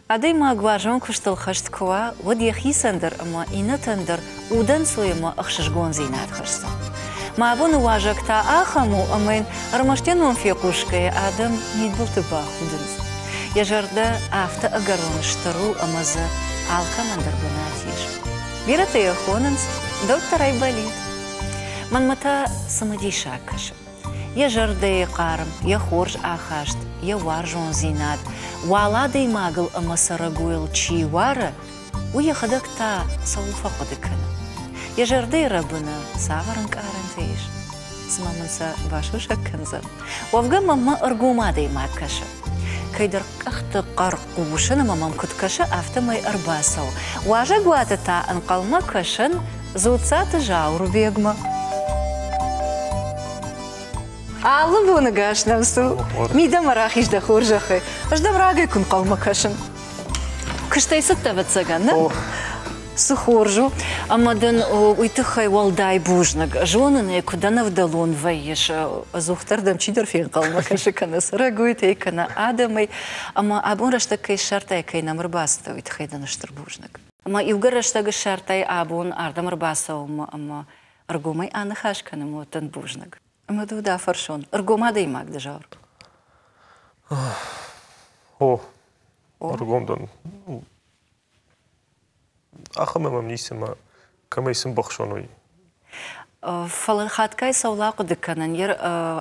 Адей магважон куштал хашткова, вот яхисандер, ама инатандер, удан суема ахшашгон зинат хашса. ما أبون واجك تا آخمو أمين رمشتين من في قوشكي آدم يدبل تباخ ودنز يجرده آفتا أقرون اشترو أمزا عالكا من دربناتيش بيرتا يخوننز دكتور عيباليد من متى سمدي شاكش يجرده يقارم يخورج آخاشت يوارجون زينات والا دي ماغل أما سرقويل چي وارا ويخدك تا صوفا قدكنا يجردي ربنا سافرنك أرنتيش سمامنسا باشوشا كنزا وفقا ماما أرقوما دي ما كشا كيدر أخت قرقوشن ماما مكت كشا أفتا ماي أرباسو واجا قواتا تا أنقل ما كشن زودسا تجاور بيقما الله بونا قاش نفسو ميدا مراخيش دا خورجخي اش دا مراقا يكون قل ما كشن كشتاي ستة بتساقن سخورجو, амадан уйтыхай walday бужнак. Жонаны куда навдалон вайеш. Зухтардам чидер фин қалма кашикана сарагуйт эйкана адамай. Ама абун раштакай шартай кай намрбаста уйтыхайдан аштыр бужнак. Ама югар раштага шартай абун ардам рбаса ама аргумай аны хашкана мотан бужнак. Ама дуда фаршон. Аргума да имак дежавр. Аргумдан. أخمم منيسما كما يسم بخشونوي. فالخات كاي سولاق دكانن ير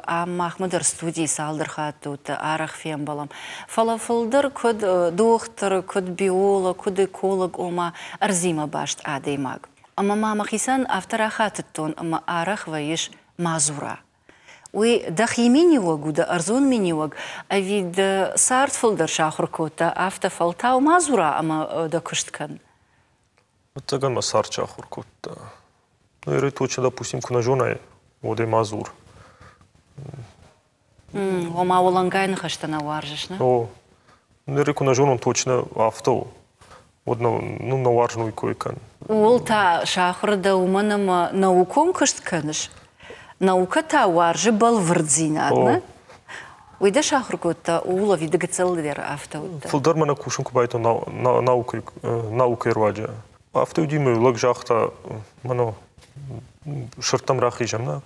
عم محمد رستودي سالدر خاتو تعرف فيهم بلام. فالفلدر كود دكتور كود بيولوج كود إيكولوج وما أرزيما باشت عادي ماغ. أما ما مخيسان أفترا خاتتون أما أرخ ويش معذورة. ودخيميني وجودا أرزون ميني وج. أفيد صارت فلدر شاخر كوتا أفتا فلتاو معذورة أما دكشت كان. Цаган масарча хуркут. Ну и точно, допустим, кунажоной воды мазур. Ома улангайна хаштана варжиш, не? Ну и кунажоном точно авто. Вот ну наваржну и койкан. Улта шахрда уманама науком каштканш. Наука та варжи бал врдзинадна. Уйда шахркута ула вида целдер авто. Фулдар мана кушун кубайто наука ирваджа. Автодимы лагжахта мано шартам рахижамна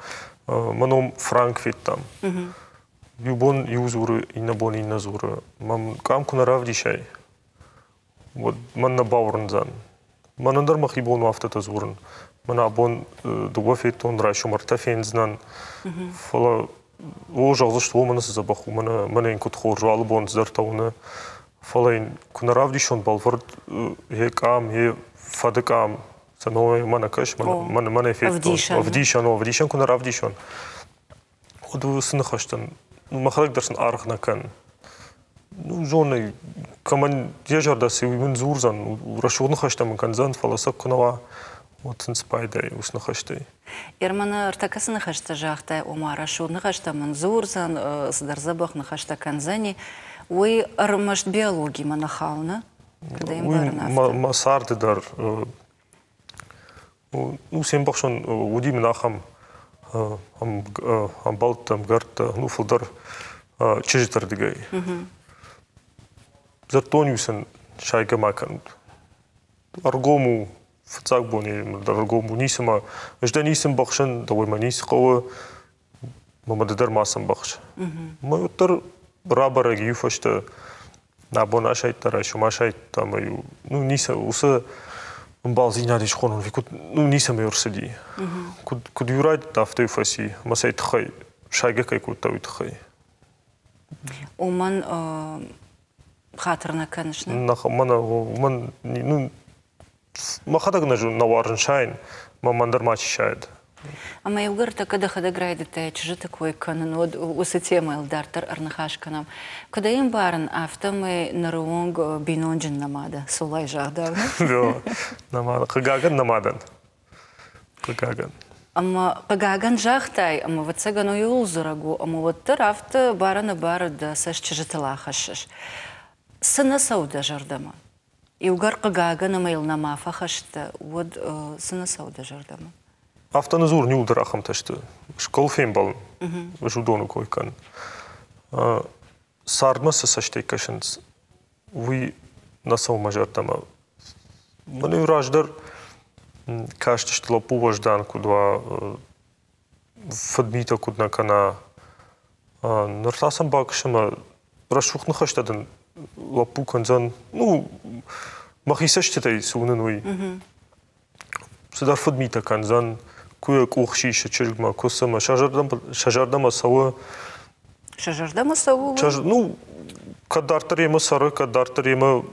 мано Франкфурт там юбон юзуры и набон и назуры мам камку наравдишай вот ман на баурнзан ман андар махибон автота зурн ман абон дугофетон рашу мартафензнан фала ожалзы что мана забаху мана инкут хоржал бон зартауна фалайн кунаравдишон балвард хекам فادكام سنوي مانا كش مانا فيت أفديشان كنا رافديشان ودو سنخشتن ما خلق درسن أرخ نكن جوني كمان يجار داسي من زورزان ورشون خشتن من كان زان فلاسك كنا وتن سبايداي وسنخشتي يرمنا ارتكس نخشت جاختا وما رشون نخشت من زورزان صدر زبخ نخشت كان زاني وارمشت بيولوجي من خاونا ما صارت دار وسين بخشون ودي من أخم هم بالتم قرت نوفل دار تشجتر دقاي زرتوني وسن شايكا ما كان أرجومو فتاك بوني أرجومو نيسما مش ده نيسم بخشن دوي ما نيس قوة ما مددر ما سم بخش ما يطر برابر أجيو فشت نابون أشيت ترى شو ما شيت تاميو نو نيسا وسا مبالزينا ديش خونون في كود نو نيسا ميورسدي كود يورايد تافتي فاسي ما سيت خي شايجا كي كود تاوي تخي ومن خاطرنا كانش من نو ما خدك نجو نوارن شاين ما مندر ماشي شايد أما يوغرتا كده خدا грайдете чужите кой канан од усетема илдартер арнахаш канам. Куда им баран автомы наруонг бинонжин намада сулай жагдавна. Да. Намада кагаган намадан. Кагаган. Ама кагаган жахтай, ама вот цагано юлзурагу, ама вот тарафта барана барда саш чужите лахашш. Сына сауда жардама. Югар кагаган ама илнамафа хашта вот сына сауда жардама. Автоназур не ударахам ташты. Школ фембал. Жудону койкан. Сардма са саштей кашенс. Ви насау мажартама. Мане раждар каштиш лапу вождан кудва фадмита кудна кана нартасам бакшама рашухна хаштадан лапу канзан ну махисаштетай сунануи садар фадмита канзан куя кухшиша чиргма кусама шажардама сава ну кадартар ема сары кадартар ема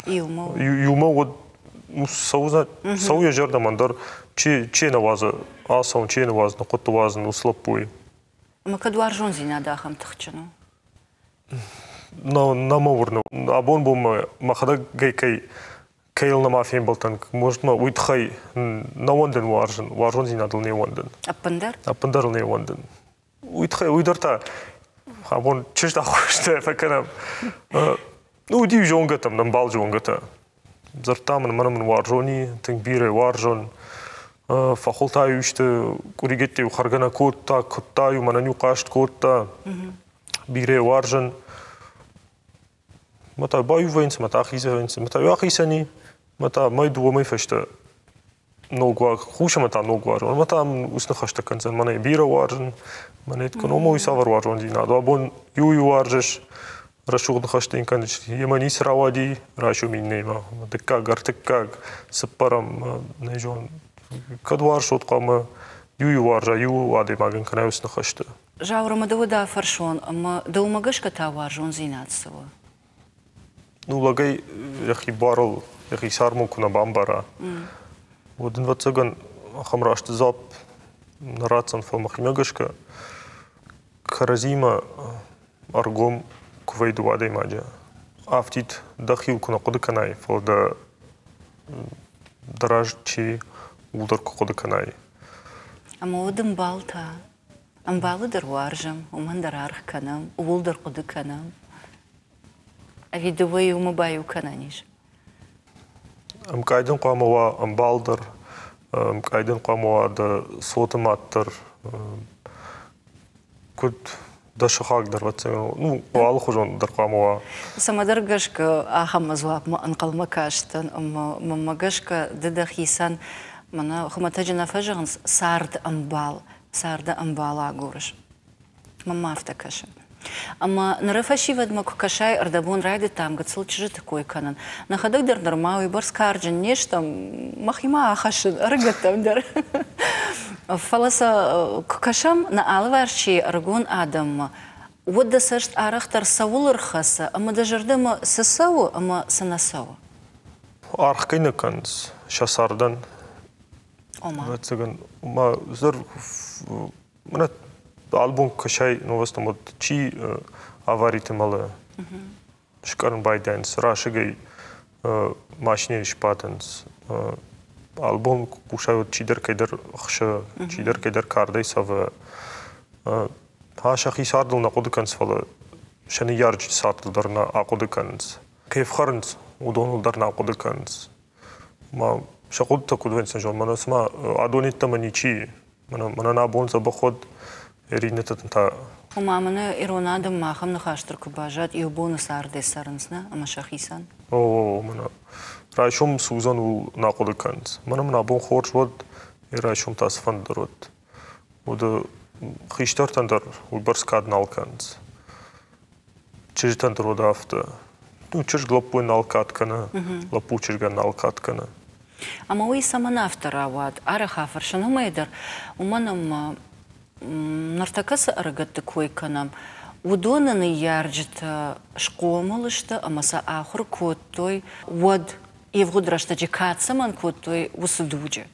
юма вот сау я жардамандар че наваза асаун че наваз на коту вазн услапуй ма кадвар жонзи надахам тахчану на моврно абон бом махада гейкай кейл на мафиен болтан может ма уйтхай на вонден варжонзи надал не вонден апандар не вонден уйтхай уйдарта абон чешта хоште факана ну ди жонга там на бал жонгата зартамын манамын варжони тың бире варжон фахолтаю иште куригетте харгана котта коттаю мананю кашт котта бире варжон мата баю венс мата хиза венс мата яхисани мата майду май фешта ногва хуша мата ногва мата усна хашта канзан мана бире варжон манет кономо исавар варжон дина абон ю варжеш рашугд хаштин канч ямани сравади рашу миннема декка гартекка сапарам нежон кадвар шотқама ю варжа ю аде маген канаусна хашта жаврама да фаршон ама да умагашка та варжон зинатсова ну лагай яхи барл яхи сарму куна бамбара один вацаган хамрашт зап нарацан фалмахимагашка каразима аргом кувейду аде маджа афтит дахил куна кудыканай фалда даражчи удар кудыканай ама одым балта амбалы дарваржам умандар архканам улдар кудыканам авидовый умабаю кананиш кайдын қамова амбалдар кайдын қамова да сотыматтар куд да шахагдар ватсаган ну вал хужон дар қамова самадар гашка ахамазлап анқалма каштан мамагашка дедахисан мана хуматаджина фажаган сард амбала горш мамафта каша ама нарафашивад макукашай ардабон райды там гацл чжи такой канан на ходок дар нормал и барскарджин нечто махима ахашин аргатам дар фаласа кукашам на алварчи аргон адам вот да сашт арахтар савулыр хаса ама да жардама сасау ама санасау архкайна канс шасардан ома ватсаган ма зар мана альбом кашай новостом от чи аварите мала шкарн байденс рашигай машине шпатенс альбом кушай от чидер кайдер хша чидер кайдер кардай сава ха шахи сардл на кодканс фала шани ярч сардл дарна акодканс кайф харнс удонул дарна акодканс ма шакуд такудвенс жон манасма адонит маничи мана на бонса баход Ринетата. Умамана иронадам махам нахаштыр кубажат и бонус ардесарнсна ама шахисан. О, мана райшум сузан у нақудыканс. Мана мана бон хорш вод и райшум тасфандарот. Ода хиштартандар у барскад налканс. Чижтандар ода афта. Ну чиж глапуй налкаткана, лапу чижга налкаткана. Ама уи саман автора вад арахафаршану майдар уманам нартакаса арагат такой канам удонаны ярджита шкомалышта амаса ахур коттой вод евгудрашта джикатсаман коттой усудуджи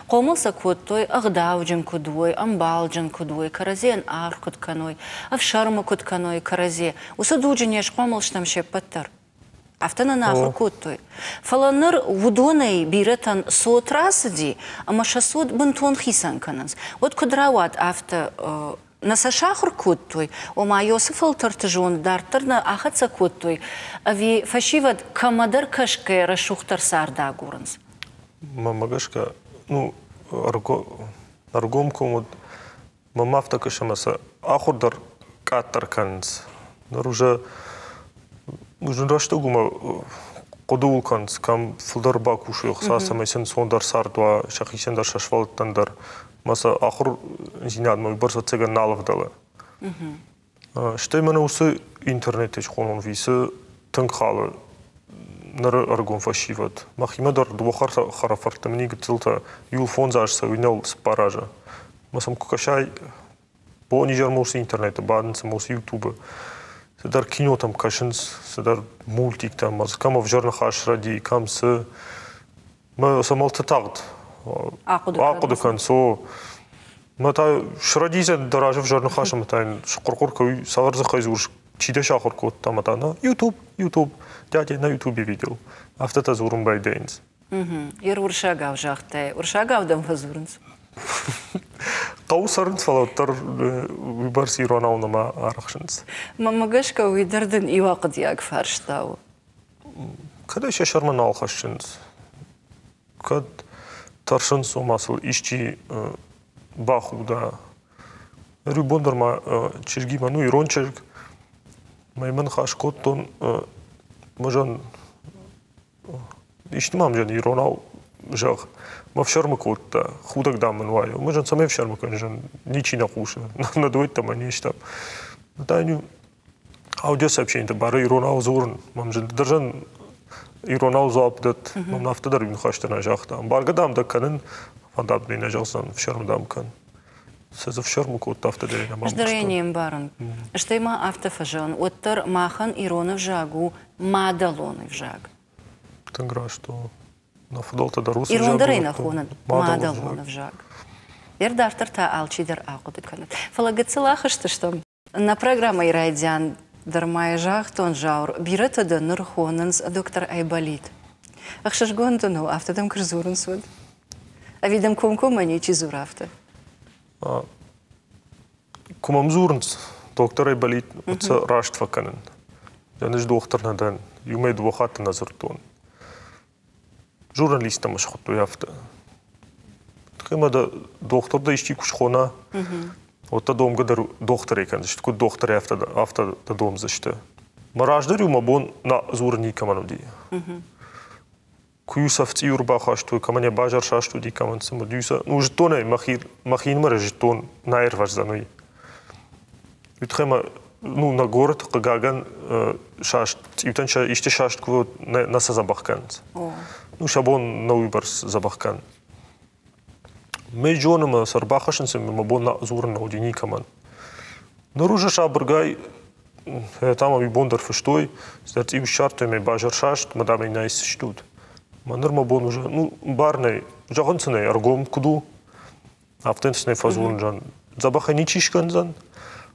комалса коттой агдауджин кудвой амбалджин кудвой каразен аркут каной авшарма кут каной каразе усудуджине шкомалштам шепаттар Автана нахур коттой. Фаланыр вудонай биретан сотрасади, ама шасот бентон хисан кананс. Вот кудрават авто насашахур коттой, ома Йосифал тартажон дартарна ахатса коттой, ави фашиват камадар кашке рашухтар сарда гуранс. Мамагашка, ну, аргомком вот мамафта кашамаса ахурдар каттар кананс. Наружа Ужин раштагума Qodulkans kam fuldar bakuşu xasa mesela sondar sardwa şaxisendar şaşvaltandar masa axır zinadma bir sotsega nalavdala. Что именно усы интернете шхонон висы тынқалы нар аргон фашиват. Махимадар двохар харафартамни гцилта юлфон зашса винел спаража. Масам кукашай бо нижер мус интернета баднс мус ютуба. Седар кино там кашинс, седар мультик там, маз камов жорна хаш ради камс ма самал татагд. Ақуды кансо мата шрадизе даражев жорна хаша матайн шқурқур кой саварза хайзур чиде шахур кот таматана YouTube дядя на YouTube видел. Автата зурум байдейнс. Ер уршагав жахте, уршагав дам фазурнс. Таусарнс фалаттар вибарс иронауна арахшинс. Мамагашка уйдардын ивақыд яг фарштау. Kada şaşırman alxaşşınız. Kad tarşınız o masıl işçi baxuda. Rübondurma çizgima nu ironçerg. Mayman xaşkotton majan iştimam jan ironav жах. Ма в шармакотта, худак даман ваю. Мы жан саме в шармакан жан ничи на хуша. Надует там они штаб. Тайню аудиосообщение бары иронау зорн. Мам жан держан иронау запдат. Мам нафтадар бин хаштана жахта. Баргадам да канен фандабни на жахсан в шармдам кан. Сеза в шармакотта автадар на мам. Ждарением баран. Что има автофажан. Оттар махан иронов жагу мадалон в жаг. Тангра что на футболта да рус. Ирондарина хонан мадалон в жаг. Ердафтар та алчидер акуды канат. Фалагацелахышты что на программе Ирайдян дармай жах тон жаур бирата да нурхонанс доктор Айболит. Ахшашгонтону автодам крзурун суд. А видам кум-кум они чизурафта. Кумамзурнс доктор Айболит отца раштва канен. Янеш доктор надан юмей двохат назартон. Журналистам шхоту яфта. Тхема да доктор да ищи кушхона. Отта домга да доктор екан, защото ку доктор яфта да дом защита. Мараждар юма бон на зурни каманоди. Кую сафти юрба хашто камане бажар шашто ди каман сама дюса. Ну жетоне махин мара жетон найр важданой. Тхема ну на город каган шашт ютан ша иште шашт ку на сазабахкан. Ну шабон на выборс забахкан. Мы джоном сарбахашенся мы бон на зурна удини каман. Наружа шабргай там аби бондар фштой, стат им шартами бажар шашт, мадам найс штут. Манер ма бон уже ну барней жагонцне аргом куду автентсне фазун жан забахани чишканзан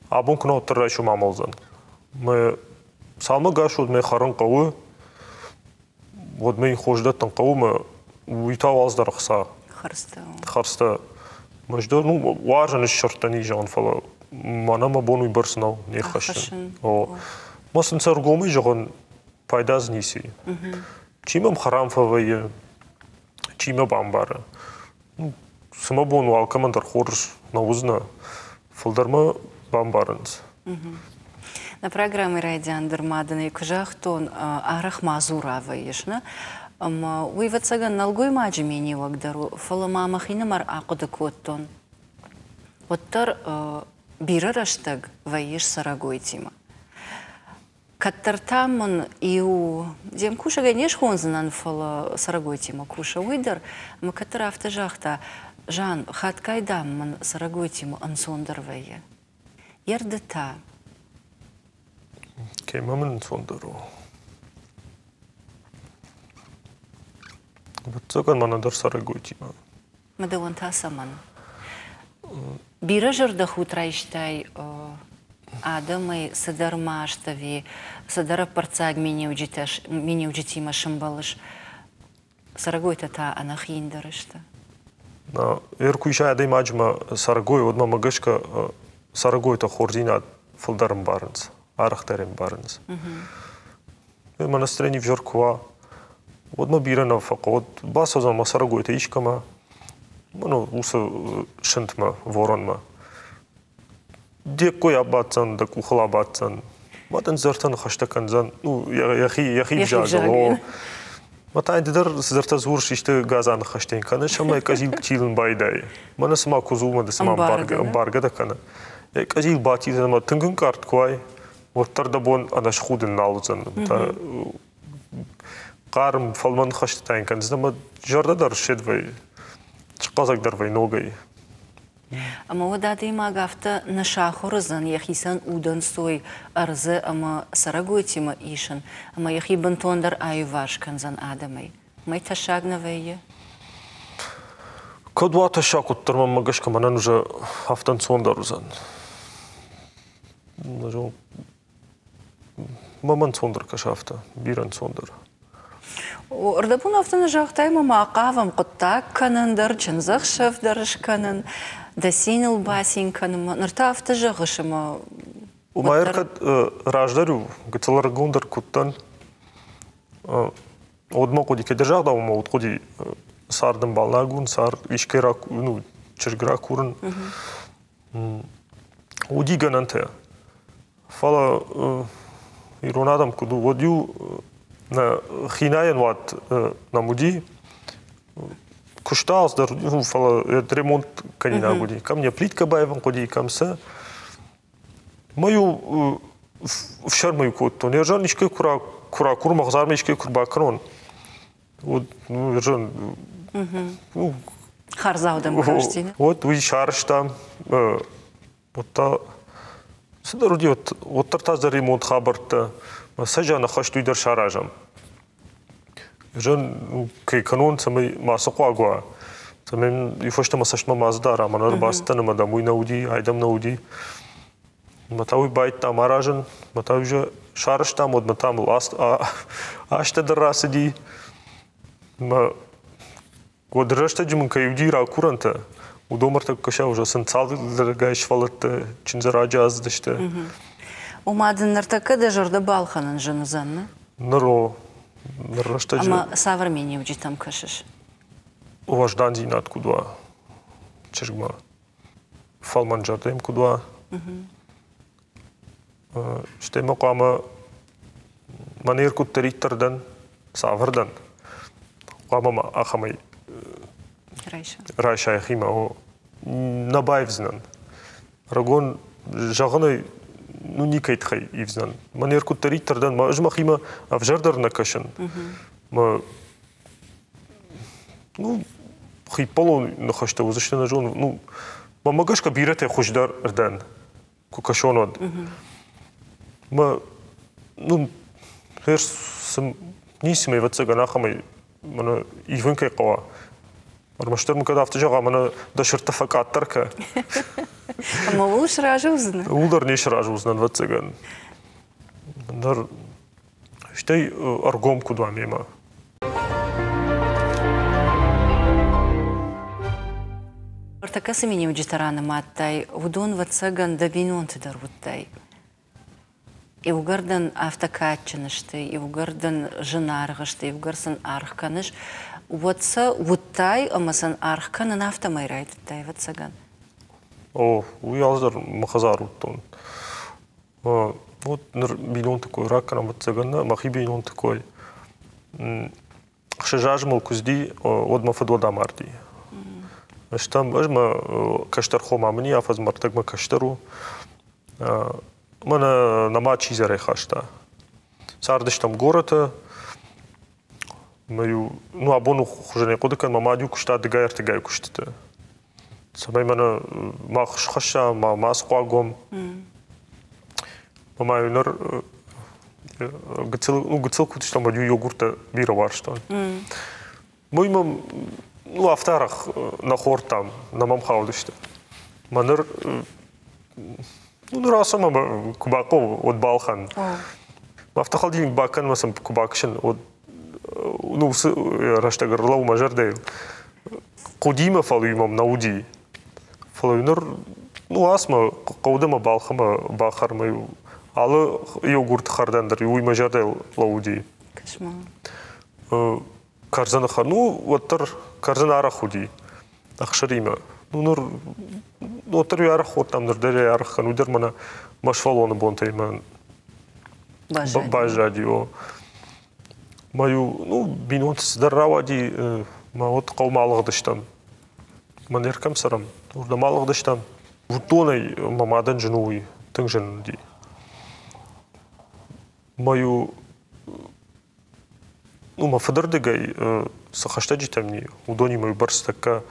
а бон кно трачу мамалзан. Мы сама гашуд мы харан кавы вот мы хождаттан кавы мы уитау аздар хса харста мажда ну важен шартани жан фала манама бонуй барснау не хашин о масын саргомы жагон пайдаз ниси чимам харамфавая чима бамбара сама бону алкамандар хорш наузна фалдарма бамбаранс. На программе Райдян Дермадана и Кужахтон Арах Мазурава ешна. Уйвацаган налгой маджимини вагдару фалама махина мар акуда коттон. Оттар бирараштаг ваиш сарагойтима. Каттартамон иу дем куша ганеш хонзанан фала сарагойтима куша уйдар. Мы каттар автожахта жан хаткайдамман сарагойтима ансондар вая. Ердата. Кемамын сондару. Бацаган манадар сарагойтима. Мадаван тасаман. Биражыр да хутрайштай адамай садар маштави, садара парцаг мини уджитима шамбалыш. Сарагойта та анахиндарышта. Еркуйша адай маджма сарагой одма магашка сарагойта хордина фалдарым барынс. Арахтарем барынс. Монастырени в Жоркова одма бирана факот басозама сарагойта ишкама ну уса шентма воронма. Декой абатсан да кухала абатсан Матан зартан хаштакан зан, ну, яхи бжагал. Мата айдыдар зарта зур шишты газан хаштен каны, шама казил птилын байдай. Мана сама кузума да сама барга да каны. Казил батил зама тынгын карт куай, оттарда бон анаш худын налузан. Қарым фалман хаштатайн каны, зама жарда дар шедвай, чықазак дарвай ногай. Ама водады има гафта на шахорызан, яхисан удан сой арзы, ама сарагойтима ишан, ама яхи бантондар аю вашкан зан адамай. Май ташагна вейе? Кадва ташак оттарма магашка манан уже хафтан сондарузан. Маман сондар кашафта, биран сондар. Орда бун автана жахтай мама aqavam quttak kananдар, чынзах шефдарыш канан, да синил басин канан, нырта авта жағышыма. Умайыркат раждарю, гыцалар гундар куттан, одма коди кеде жағда, ума от коди сардын бална гун, сар ишкера, ну, чыргыра курын. Оди гананте. Фала иронадам куду водю, на хинаян ват на муди кушталс дар фала ремонт канина гуди кам мне плитка байван гуди камса мою в шармаю котто не жан ишке кура курмах зармешке курба крон вот ну жан харзаудам каждый вот вы шарштам вот та сидаруди вот тартаз ремонт хабарта сажана хаштуйдар шаражам. Жан кей канон самый масакуагуа. Самый ифошта масашма маздара, манар бастана мадамуй науди, айдам науди. Матауй байт там аражан, матауй же шараш там от матам ласт, ашта дарасади. Ма годрашта джимун каюди ракуранта. Удомарта каша уже сенцал дорогайш валарта чинзараджа аздашта. Умадын нартака да жорда балханын жынызанны? Наро, нарашта же. Ама современный уджи там кашыш? Уваждан зинат кудва. Чергма. Фалман жардем кудва. Штема кама манер куттариттардан савардан. Кама ахамай Райша яхима набайвзнан. Рагон жағыны ну никайт хай ивзнан. Манер куттариттардан ма ажмахима авжардар накашан. Ма ну хипало нахашта возашта жон ну ма магашка бирате хушдар ирдан кукашонод. Ма ну херсм нисимай ватсага нахамай мана ивенкай қава. Армаштар мукада автожага мана дашырта факаттарка. Ама ул шражузна. Улдар не шражузна ватсаган. Нар штай аргом кудва мема. Ортака самини уджитарана маттай, удон ватсаган дабинон тидар вуттай. И угардан автокатчынышты, и угардан жынарғышты, и угарсан архканыш. Ватса вуттай, амасан архканын автомайрайттай ватсаган. О, уяздар махазар уттон. Вот билон такой ракана ватсаганна, махи билон такой. Шажажмал кузди одма фадвада марди. Штам ажма каштар хома мни афаз мартагма каштару. Мана нама чизаре хашта. Сардыш там города. Маю, ну абону хужане кодакан мамадю кушта дегайр тегай куштите. Самай мана махш хаша, мас қуагом. Мамаю нар гцил кутишта мадю йогурта бира варштан. Мой мам ну автарах на хор там, на мамхаудыште. Манар ну раса мама кубако от балхан. Автохалдинг бакан масам кубакшин от ну раштагар лау мажардейл. Кудима фалуимам науди. Фалуинар ну асма каудама балхама бахармаю. Алы йогурт хардандыр уй мажардейл лауди. Кошмар. Карзана хану ваттар карзана арахуди. Ахшарима. Ну нур отыр ярах отамдыр дере ярах хану дер мана машфалоны бонтайман. бажади, о. Маю, ну, бинот сдаравади, ма вот қаумалығдыштан. Ман еркам сарам, урда малығдыштан. Вутоной мамадан женуи, тың женуди. Маю, ну, ма фадырдыгай, сахаштаджи тамни, удони маю барстака,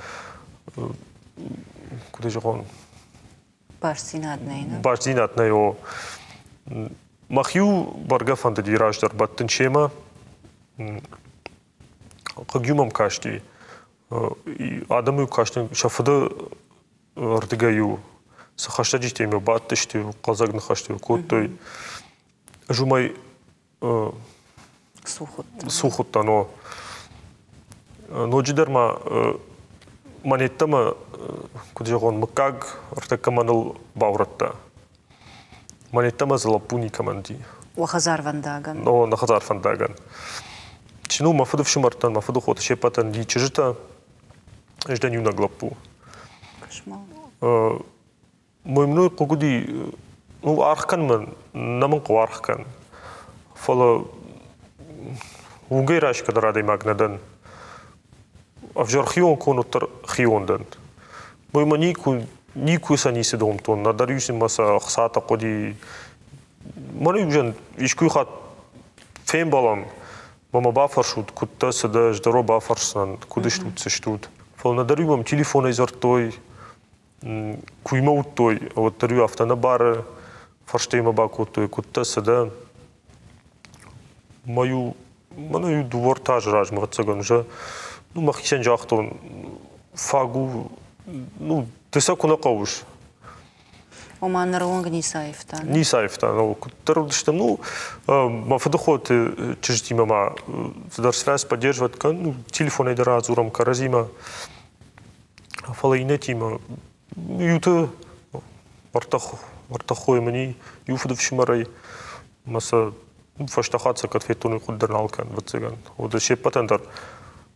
куда же он? Башзинатный, о. Махью барга фандади раждар баттын чема, қагюмам кашти, адамы кашти, шафада ардыгаю, сахаштаджи тамни, баттышти, қазагны хашти, коттой. Жумай сухотта, но джидерма манеттама, куда же он макаг, артакаманал бавратта. Манеттама залапуни команди. Вахазар вандаган. Но нахазар вандаган. Чину мафаду вшимартан, мафаду ход шепатан ди чижита, жданю на глапу. Кошмар. Мой мной кугуди, ну архкан мен, наман куархкан. Фала угай рашка дарадай магнадан. Авжар хион конутар хиондан. Мой манику нику саниси домтон, надарюсин маса хсата коди. Мани уже ишкуй хат фем балам. Мама бафаршут, кутта сада ждаро бафарсан, кудыштут сештут. Фал надарюбам телефон изортой, куймауттой, вот дарю автонабары, фарштейма бакутой, кутта сада. Маю двор таж ражма вацаган уже, ну махисен жахтон фагу, ну теса куна кауш. Ома наронг не сайфта. Не сайфта, ну кутарудыштам, ну мафадоход чижти мама, задар связь поддерживать, ну телефон айдара азурам каразима, фалайнетима, юта артахой мани, юфадов шимарай, маса фаштахатса катфетуны куддерналкан вацаган. Вот еще патентар,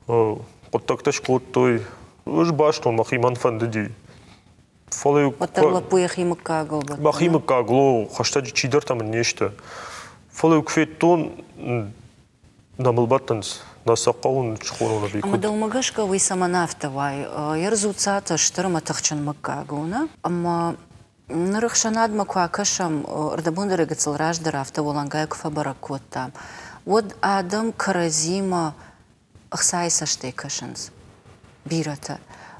коттакташ коттой, уж баштон махиман фандеди. Отарла поехимы кагл. Махимы кагло, хаштаджи чидар там нечто. Фалаю кфетон намылбаттанс, насақауын чхоруна бейкуд. Ама далмагашка вы саманафтавай, ярзуцата штырма тахчан макагуна, ама нарыхшанад макуакашам рдабундаре гацал раждара автоволангай кфабаракотта. Вот адам каразима ахсайса штекашанс. Бирата.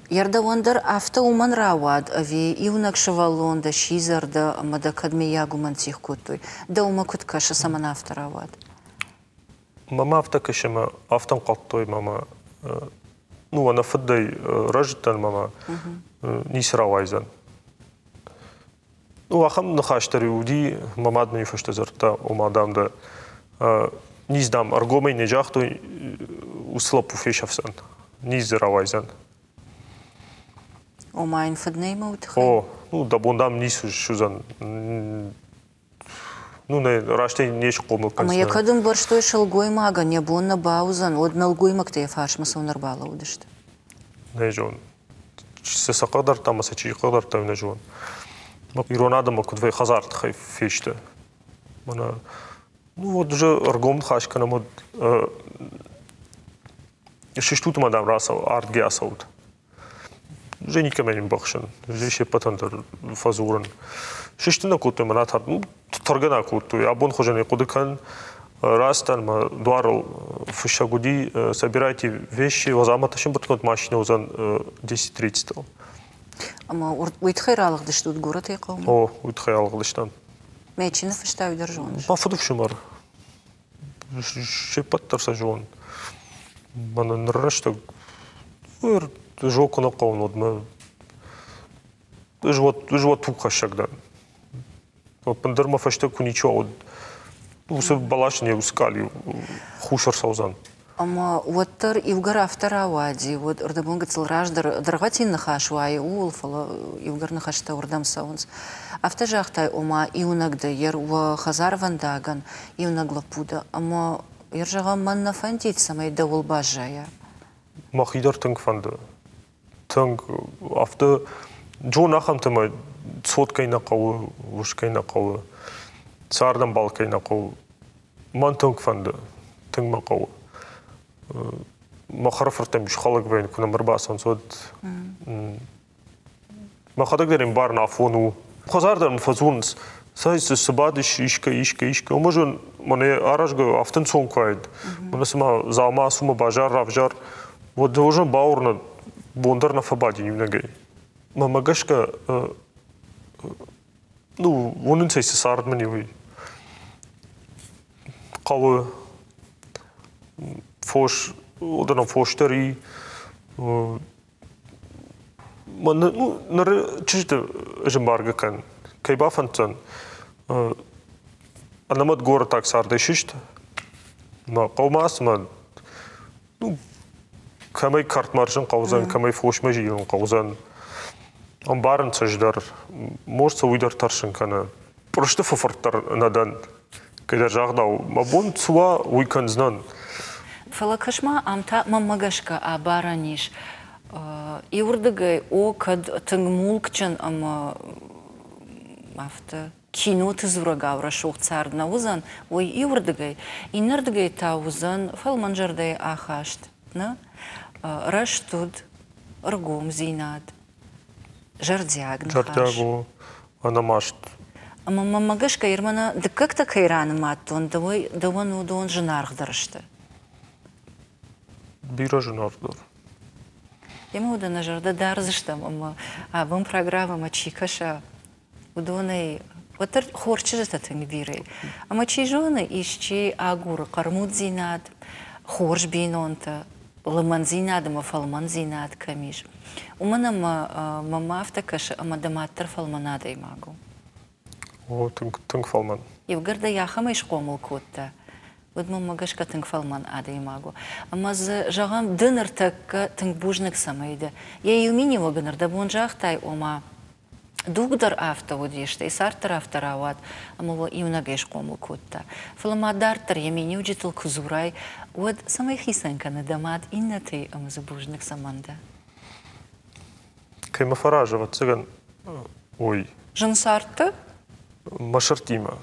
Ярда вандар авто уман равад, ави иунак шавалон да шизар да мада кадмиягу мантих кутуй. Да ума куткаша саманафта равад. Мама автокашема автом каттой мама. Ну она фаддай ражитан мама. Нисравайзан. Ну ахам нахаштари уди мамадми фаштазарта умадам да низдам аргомей нежахтой услапу фешавсан. Низравайзан. Ома инфаднейма утхай? О, ну да бондам нису шузан. Ну не раште неш комыл канцна. Ама я кадым бар что шалгой мага, не бонна баузан, од налгой магте фаршмаса унарбала удышты. Не жон. Се сақадар там аса чи қадар там не жон. Иронада ма кудвей хазарт хай феште. Мана ну вот уже аргом хашка на мод шештут мадам раса арт геасаут. Жени каменин бахшан, жеше патантар фазуран. Шештина кутой манатар, ну торгана кутой, абон хожане кудыкан растан ма дуарл фушагуди собирайте вещи, возаматашин баткот машина узан 10:30. Ама уйтхайралых дыштут город яқаума? О, уйтхайралых дыштан. Мечина фаштау держон? Мафадув шумар. Шепаттар сажон. Мана нрашта. Жоку на каун одма. Живот тухашагдан. Вот пандерма фашта куничо од. Усе балашне ускали хушар саузан. Ама уаттар ивгар автора вади, вот ордабун гацал раждар даргатин нахашвай улфала ивгар нахашта ордам саунс. Автожахтай ома иунагда ер в хазар вандаган иунаглапуда. Ама ержага манна фантит самай давул бажая. Махидар тынг фанда. Тынг авто джон ахам тама цоткайна кау, ушкайна кау, цардан балкайна кау. man tünk fanda tünk ma qaw ma kharfartam mش خلق بين كنا مرباسون صد ما خدك درين بارنا فونو خزار درن فزونس سايس سبادش إشكا ومجن من أرجع أفتن سون كايد من اسمه زعما سوما بجار رافجار ودوجن باورنا بوندرنا فبادي نيجي ما مجشكا نو ونن سايس صارت مني وي قوة فوش ودنا فوشتري من نر تشت جمبارجا كان كي بافنتن أنا ما تقول تاك صار دشيشت ما قوماس ما كماي كارت مارجن قوزان كماي فوش مجيون قوزان أم بارن تجدر موش سويدر ترشن كنا برشت ففرتر ندن كده جاغدا ما بون سوا ويكندز نان فلكشما أمتا ممجشكا أبارانيش يوردقي أو كد تنمولكشن أما أفتا كينو تزورغاورا شوق царна узан ой يوردقي ينردقي تاوزن فالمنجردي آخاشت نا رشتود رقوم زيناد جردياغ جردياغو أنا ماشت أما ممجشكا يرمنا دككتا كيران ماتون دوانو دون جنارغ درشته بيرا جناردر Ему да нажарда дарзыштам, абым программа чикаша удоны отыр хорчыжыта тың бире. Ама чижоны ишчи агур кармуд зинад, хорш бинонта, лыман зинад, ама фалман зинад камиш. Уманам мама автакаша, ама даматтар фалманада имагу. О, тың фалман. Евгарда яхама ишқомыл котта. Вот мы могашка тынг фалман ада имагу. Ама за жагам дыныр такка тынг бужник самайда. Я и умини вагнар да бонжах тай ома дугдар авто вот еште и сартер авторават. Ама во и унагеш комул кутта. Фалма дартер я мини уджитал кузурай. Вот самай хисанка на дамат инна ты ама за бужник саманда. Кайма фаража вот цыган. Ой. Жан сарта? Машартима.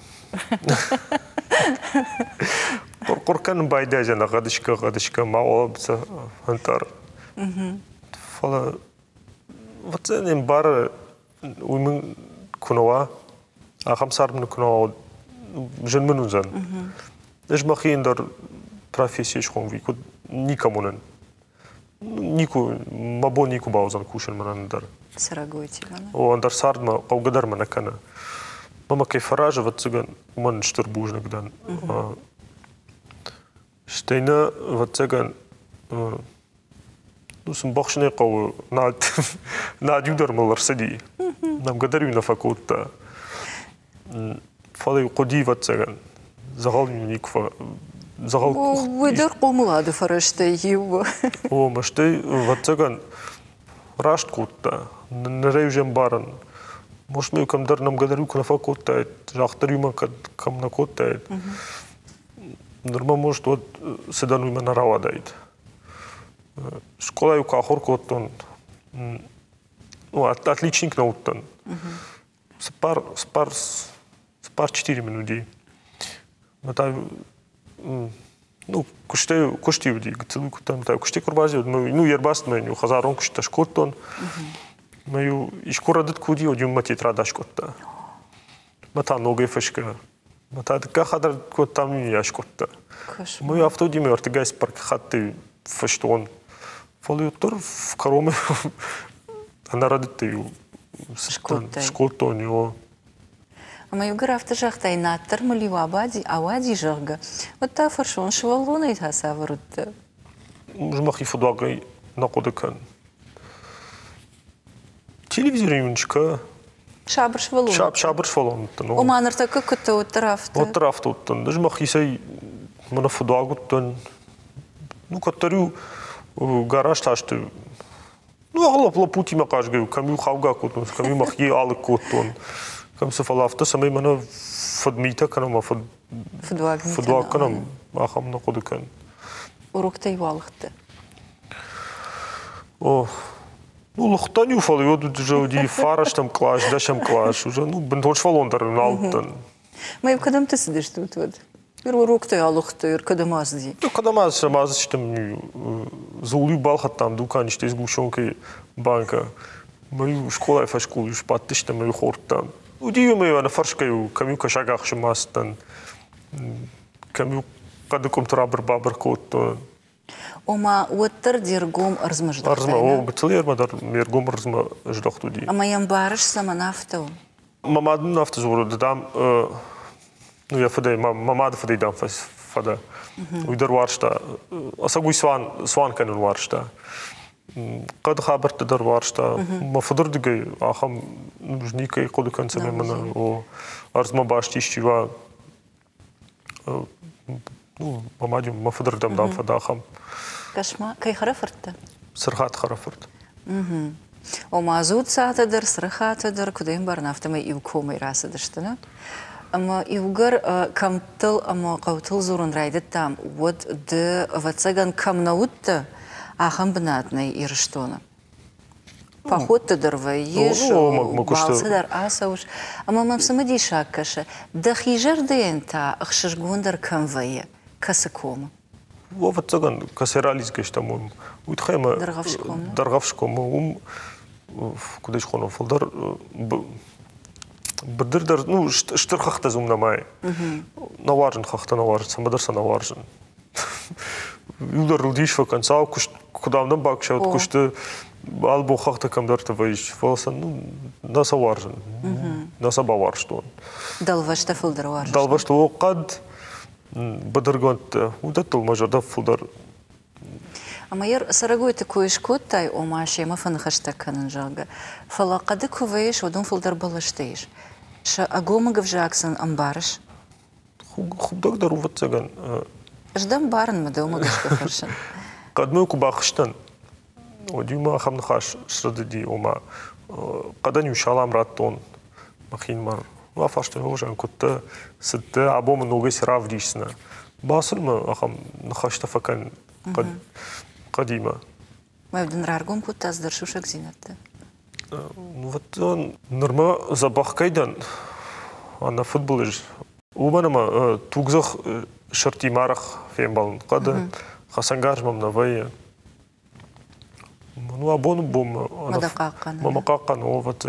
Коркан байдажана гадышка маобса антар. Фала вот это бар уймын кунова ахам сармын кунова женмын узан. Эш махиндер профессия шхонви код никому нику мабо нику баузан кушен манандар. Сарагойти мана. О андер сардма каугадар манакана. Мама кай фаража вот цыган уман штурбужник дан. Штейна вот цыган ну сум бахшне кау над юдар малар сади. Нам гадарю на факулта. Фалай куди вот цыган. Загал никфа. Загал. Выдер комлады фараштай его. О маштай вот цыган рашт кутта. Нарейжем баран. Может, мы камдар нам гадарю на факулта. Жахтарю ма кам на кутта. Норма может вот седану има нарава дает. Школа ю кахор коттон. Ну, отличник наутан. Спар 4 минуты. Мата ну кушти уди целую кутам та кушти курбази ну ербаст меню хазарон кушта шкоттон. Маю ишкора дат куди одюм мати традаш котта. Мата ноге фашка. Мата така хадар коттам яш котта. Мою автодиме ортегайс парк хатты фаштон. Фолиотор в короме анарадите шкоттон ю. Маю графта жахтай наттар мулива авади жага. Вот та фаршон шваллона и хасаврут. Жмахи фудагай накодекан. Телевизор имечка. Шабр шваллон. Шабр шваллон. Оманар така като отрафта. Отрафта оттан. Жмахи сай мана фудаготтан. Ну катарю гараж ташты. Ну алапла пути макашгаю. Камю хавга коттон. Камю махи алык коттон. Кам се фалафта самай мана фадмита канам фудваг канам ахам на кодекан. Урокта и валхта. О, ну лохтаню фали от жауди фараш там клаш, дашам клаш, уже ну бенточ фалондар налтан. Май кадам ты сидиш тут вот? Рук-то алух-то, когда мазди. Ну, когда мазди, что заулю балхат там, дукан, что из гушонки банка. Мою школа, школу, шпатты, что мою хорт там. Удивил меня на фаршкаю, камю кашагах шмастан. Камю когда компьютер бабр кот. Ома уаттар диргом арзмаждах. Арзма, бцелер мадар мергом арзмаждах туди. Ама ямбарыш сама нафту. Мамаду нафту зуру дам. Ну я фадей, мамаду фадей дам фада. Уйдер варшта. Асагуй сван канун варшта. قد خبرت در وارشتا ما فدر دیگه آخام نجنیکی خود کنسم من و ارز ما باشتیشی و ما مادیم ما فدر دام فدا آخام کشما کی خرافرت؟ سرخات خرافرت. و مازود ساعت در سرخات در کدیم بار نفته ما ایو کومی راست داشتن. اما ایوگر کم تل اما قوتل زورن رایدت تام ود د واتساگان کم نوت آخام بناتنی ایرشتونه. پخوت درویش بالس در آسوش اما من سمدی شاکشه دخیجر دین تا اخششگون در کم ویه کس کوم. واتساگان کسی رالیز گشتم وید خیمه درغفش کم کدیش خونم فلدر بدر در نو اشتر خخت زوم نمای نوارجن خخت نوارجن سمدرس نوارجن یودر رودیش فکن ساو کدام نم باک شد کشته بالبو خخت کم در تویش فلسن ناسا وارجن ناسا باورشتون دلوشت فلدر وارجن دلوشت و قد بدر گوت ودت المجرد فلدر اما ير سرقوي تكويش كوتاي وماشي ما فنخشتك كان نجاقة فلا قد كويش ودون فلدر بلشتيش شا أقوم قف جاكسون أمبارش خوب دقدر وفتساقن اشدام بارن مدوم قش كفرشن قد موكو باخشتن وديما خم نخاش شرددي وما قدن يشالام راتون مخين مر ما فاشتن هوشان كنت ستة عبو من نوغي سراف ديشسنا باصل ما أخم نخاش تفكن قديمة. ما يبدن رارقوم كنت أصدر شو شك زينته؟ вот норма забах кайдан ана футболж убанама тугзах шартимарах фембал қада хасангажмам навай ну абон бом мамаққан оват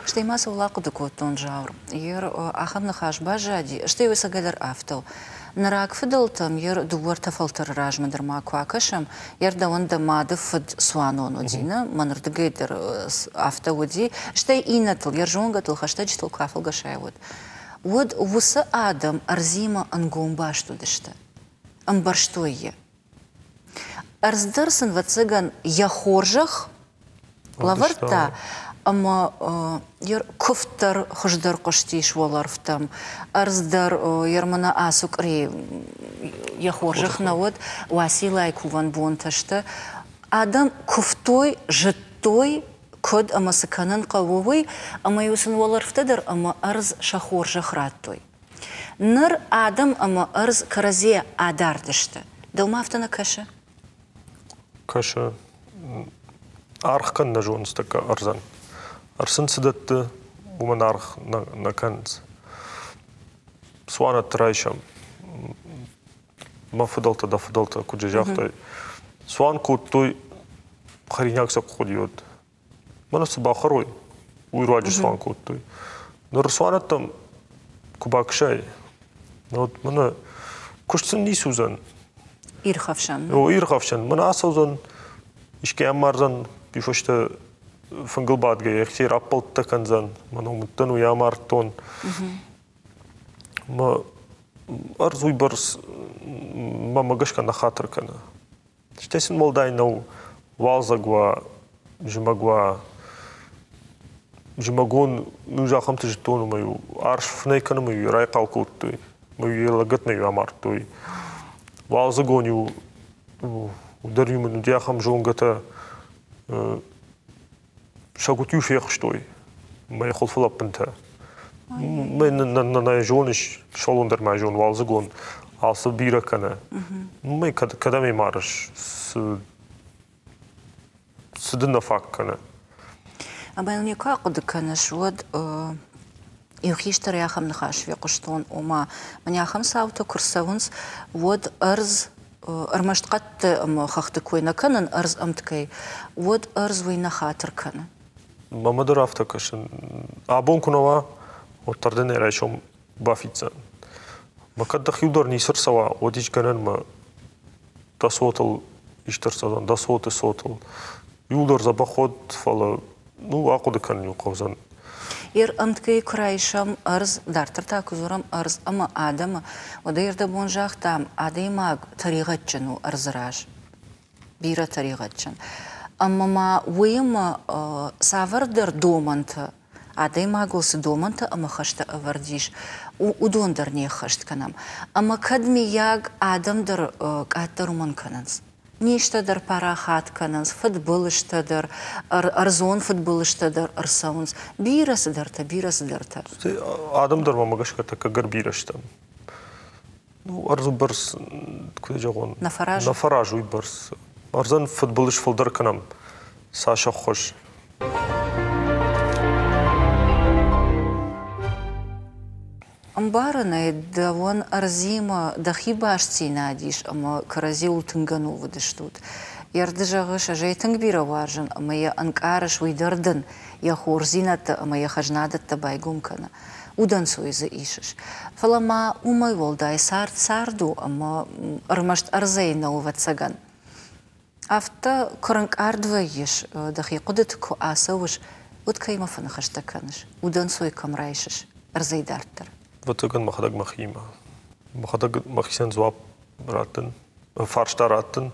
Что има се улаку кутон жаур ер ахам нахаш бажади что его сагадар автол нарак фидалтам ер дуарта фалтер ражма дерма квакашам ер да он да мады фид суанон одина манрдгейдер автоуди что инатл ер жонгатл хаштаджтл кафл гашайвуд вот вуса адам арзима ангомбашту дешта амбарштойе арздерсен вациган яхоржах лаварта Ама ер куфтар хождар коштиш воларфтам, арздар ермана асукри яхоржах навод василай куван бонташта. Адам куфтой життой код ама саканан кавовой, ама юсын воларфтадар ама арз шахоржах раттой. Ныр адам ама арз каразе адардышта. Далмафтана каша? Каша архкан на жонстака арзан. Арсын сидетті бұмын арық наканыз. Суана трайшам. Ма фыдалта да фыдалта күджі жақтай. Суан көттой қаринякса қодиод. Мана сыбақыр ой. Уйруаджи суан көттой. Нұр суанаттам күбакшай. Мана күштсін не сузан? Ирхавшан. Ирхавшан. Мана асаузан ішке аммарзан бифошта فنقلبات جاي خير أبل تكنزن منو متنو يا مارتون ما أرزوي برس ما مجش كنا خاطر كنا شتيسن مولداي نو والزقوا جماغون نوجا خمت جتونو ما يو عارش فني كنا ما يو رايق الكوتوي ما يو لقتنا يو مارتوي والزقون يو ودريو من ديا خم جونغتا شاكوت يوفيخ شتوي ما ياخذ فلاب انت ما نا جونش شالون در ما جون والزقون عاصب بيرا كنا ما كذا ما مارش سدنا فاك كنا أما يعني كاقد كان شود يخيشتر ياخم نخاش في قشطون وما من ياخم ساوتو كرسونس ود أرز أرمشت قد خختك وين كنن أرز أمتكي ود أرز وين خاطر كنن ما مدر أفتكشن أبون كنوا وتردن إليشهم بافيتزان ما قد خيودر نيسر سوا وديش كنن ما تصوتل يشتر صدان تصوت صوتل يودر زبخود فلا نو أقود كن يقوزن أمتكي كرايشم أرز دارتر تاكوزورم أرز أما آدم ودير دبون جاخ تام آدم طريقة جنو أرز راج بيرة طريقة جن أما ما ويم سافر در دومنت آدم قلس دومنت أما خشت أورديش ودون در نيه خشت كنام أما كدمي ياغ آدم در قاتر من كننز نيشتا در باراخات كننز فوتبولشتا در أرزون فوتبولشتا در أرسونز بيرس درتا بيرس درتا آدم در ما مگش كتا كگر بيرشتا أرزو برس كده جاغون نفراج برس أرزان فوتبولش فلدر كنام ساشا خوش أمبارنا دوان أرزيما دخي باشتي ناديش أما كرازيول تنغنو ودشتود يردجاغش جاي تنغبيرا وارجن أما يا أنكارش ويدردن يا خورزينة أما يا خجنادة تبايقوم كنا ودن سويزة إيشش فلما أمي والداي ساردو أما أرمشت أرزينا وفتساقن أفتا كرنك أردويش دخي قدتكو آسوش ودكيما فنخشتكنش ودن سوي كم رايشش أرزي دارتر وتقن مخدق مخيمة مخدق مخيسن زواب راتن فرشتا راتن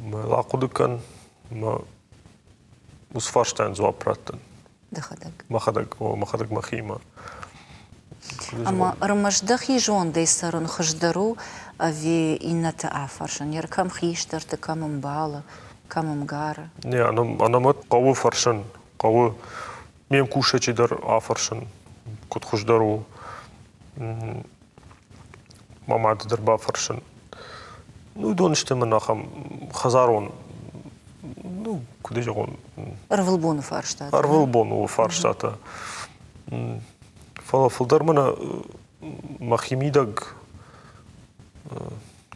ما لاقود كان ما فرشتان زواب راتن مخدق مخيمة أما رمش دخي جون ديسترون خجدرو أفي إنتا آفرشن يركم خيشتر تكم مبالة كم مغارة ني أنا مت قوة فرشن قوة ميم كوشة جدر آفرشن كنت خجدرو ما معد دربا فرشن نو دونشت من ناخم خزارون نو كده جاون أرفلبون فرشتات أرفلبون وفرشتات فلدر منا مخيمي دق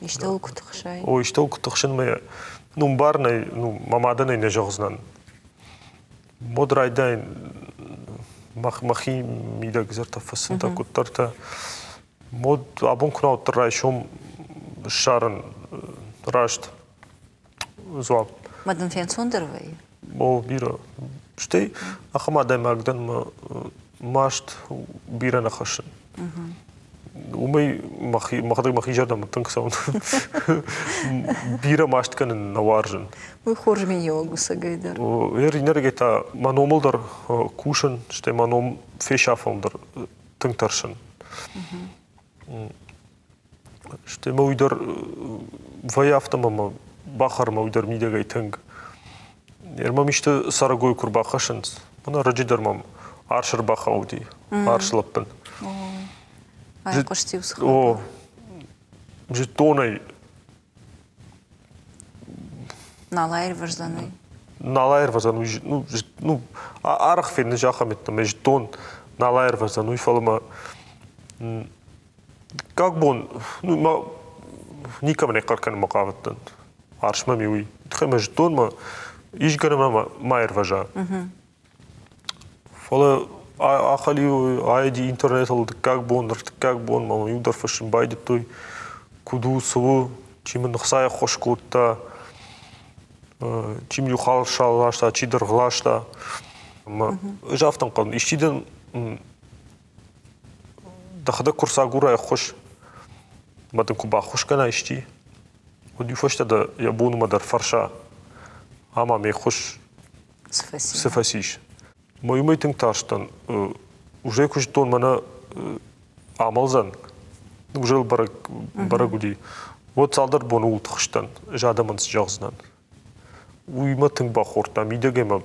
يشتوك تخشاي او يشتوك تخشن ما نو مبارني نو ما معدني نجغزنان مدراي داين مخيمي دق زرتا فسنتا كترتا مود أبون كنا ترايشهم الشارن راشت زواب مدن فين صندروي او بيرا شتي أخما دايم أقدن ما ماشت بيرا نخشن ومي مخي جرنا متنكسون بيرا ماشت كان نوارجن ويخرج من يوغ وسجيدر ويري نرجع ما نومل در كوشن شتي ما نوم فيشافون در تنكترشن شتي ما ويدر فيافتا ما باخر ما ويدر ميدا جاي تنج يرما مشت سارغوي كربا خشنز أنا رجع در مام عرشر باخودي عرش لبن أي قشتي وسخ جتوني نالاير فرزاني نالاير فرزاني ну أرخ في نجاح متنا مجتون نالاير فرزاني فلما как бы он ما никому не каркан мақаваттан аршма миуи тхема жтон ма иш гарма майр важа фала ахали айди интернет ал как бы он ма юдар фашин байди той куду су чим нхсая хошкутта чим юхал шалашта чидер глашта ма жафтан кан иштиден دخدا كورساغورا خوش مدن كوبا خوش كنا اشتي ودي فشتا دا يابون مدر فرشا اما مي خوش سفاسيش ما يومي تنتاشتن уже куштон мана амалзан уже барагуди вот салдар бон ултхштан жадаманс жагзнан уйма тыңба хорта мидегема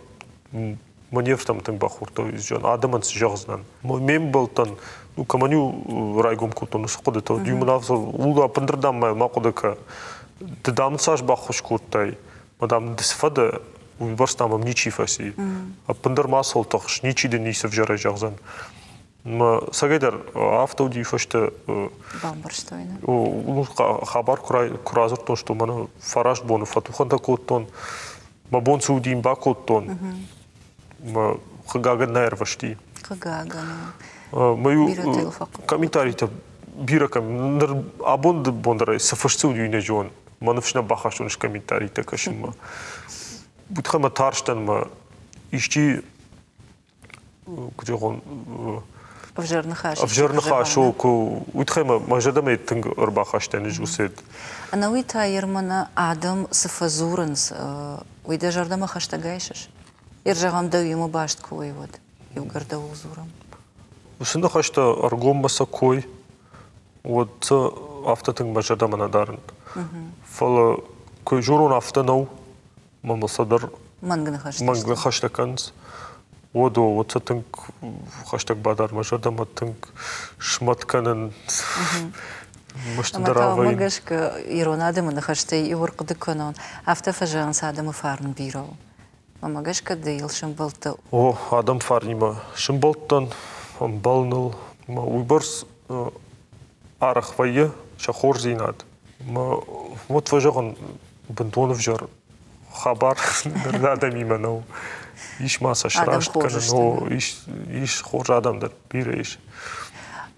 маневртам тыңба хорта жан адаманс жагзнан мен болтан ну каманю райгом кутон сходето дюмнав улда пандырдам ма кодека дедам саш бахош куртай мадам дисфада уйбарстам ничи фаси а пандар масол тохш ничи де нисев жара жагзан ما سجدر автоди фашта Бамбарштойна. ну хабар куразыр то что мана фараш бону фатуханда коттон ма бон судим бакоттон ма хагага нервашти Хагага. маю комментарийта биракам нер абонд бондара сафашцу юне жон манфшна бахашунш комментарийта кашма бутхама тарштан ма ишти кujogон В жернахаш. В жернахаш оку утхема мажадаме тинг урбахаштан жусет. Ана уита ермана адам сафазуренс уида жардама хаштагайшаш. Иржагам да ему башт кой вот. Югарда узурам. Усында хашта аргом масакой. Вот автотинг мажадама надарн. Фала кой журон автонау мамасадар мангна хаштаканс. Водо вот тинг хаштаг бадар мажадама тинг шматканен. Мактава магашка иронадама на хаштай и воркды канон. Автофажан садама фарн бирау. Магашка дейл шимбалта. О, адам фарнима шимбалтан он балнул ма уйбарс арахвайя шахор зинат. Ма вот важаган бентонов жар хабар надам именно. Иш маса шрашт канано иш хор адамдар биреш.